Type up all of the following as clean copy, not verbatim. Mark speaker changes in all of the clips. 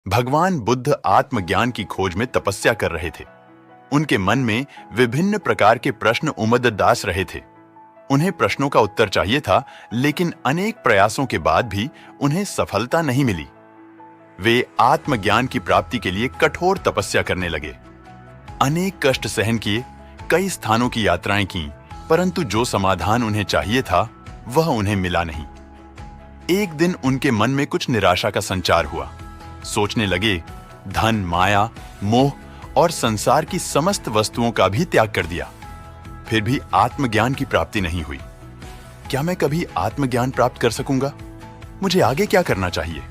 Speaker 1: भगवान बुद्ध आत्मज्ञान की खोज में तपस्या कर रहे थे। उनके मन में विभिन्न प्रकार के प्रश्न उमददास रहे थे। उन्हें प्रश्नों का उत्तर चाहिए था, लेकिन अनेक प्रयासों के बाद भी उन्हें सफलता नहीं मिली। वे आत्मज्ञान की प्राप्ति के लिए कठोर तपस्या करने लगे। अनेक कष्ट सहन किए, कई स्थानों की यात्राएं की, परंतु जो समाधान उन्हें चाहिए था वह उन्हें मिला नहीं। एक दिन उनके मन में कुछ निराशा का संचार हुआ। सोचने लगे, धन, माया, मोह और संसार की समस्त वस्तुओं का भी त्याग कर दिया, फिर भी आत्मज्ञान की प्राप्ति नहीं हुई। क्या मैं कभी आत्मज्ञान प्राप्त कर सकूंगा? मुझे आगे क्या करना चाहिए?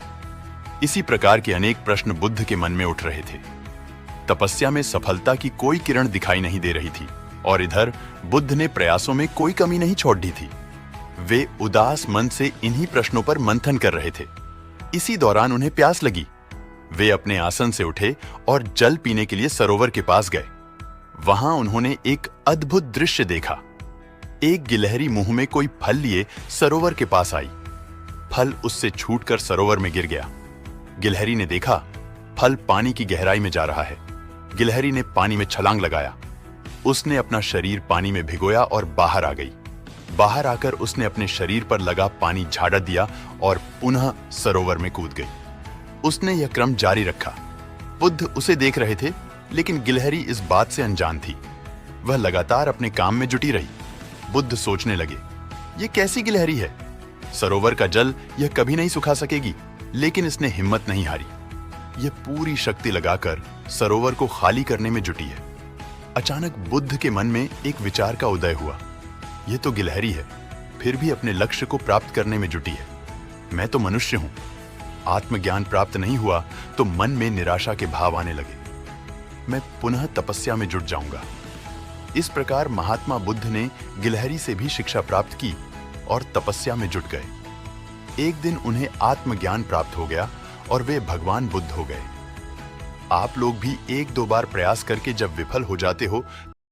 Speaker 1: इसी प्रकार के अनेक प्रश्न बुद्ध के मन में उठ रहे थे। तपस्या में सफलता की कोई किरण दिखाई नहीं दे रही थी और इधर बुद्ध ने प्रयासों में कोई कमी नहीं छोड़ दी थी। वे उदास मन से इन्हीं प्रश्नों पर मंथन कर रहे थे। इसी दौरान उन्हें प्यास लगी। वे अपने आसन से उठे और जल पीने के लिए सरोवर के पास गए। वहां उन्होंने एक अद्भुत दृश्य देखा। एक गिलहरी मुंह में कोई फल लिए सरोवर के पास आई। फल उससे छूटकर सरोवर में गिर गया। गिलहरी ने देखा, फल पानी की गहराई में जा रहा है। गिलहरी ने पानी में छलांग लगाया। उसने अपना शरीर पानी में भिगोया और बाहर आ गई। बाहर आकर उसने अपने शरीर पर लगा पानी झाड़ा दिया और पुनः सरोवर में कूद गई। उसने यह क्रम जारी रखा। बुद्ध उसे देख रहे थे, लेकिन गिलहरी इस बात से अनजान थी। वह लगातार अपने काम में जुटी रही। बुद्ध सोचने लगे, यह कैसी गिलहरी है? सरोवर का जल यह कभी नहीं सुखा सकेगी। लेकिन इसने हिम्मत नहीं हारी। यह पूरी शक्ति लगाकर सरोवर को खाली करने में जुटी है। अचानक बुद्ध के मन में एक विचार का उदय हुआ। यह तो गिलहरी है, फिर भी अपने लक्ष्य को प्राप्त करने में जुटी है। मैं तो मनुष्य हूं। आत्मज्ञान प्राप्त नहीं हुआ तो मन में निराशा के भाव आने लगे। मैं पुनः तपस्या में जुट जाऊंगा। इस प्रकार महात्मा बुद्ध ने गिलहरी से भी शिक्षा प्राप्त की और तपस्या में जुट गए। एक दिन उन्हें आत्मज्ञान प्राप्त हो गया और वे भगवान बुद्ध हो गए। आप लोग भी एक दो बार प्रयास करके जब विफल हो जाते हो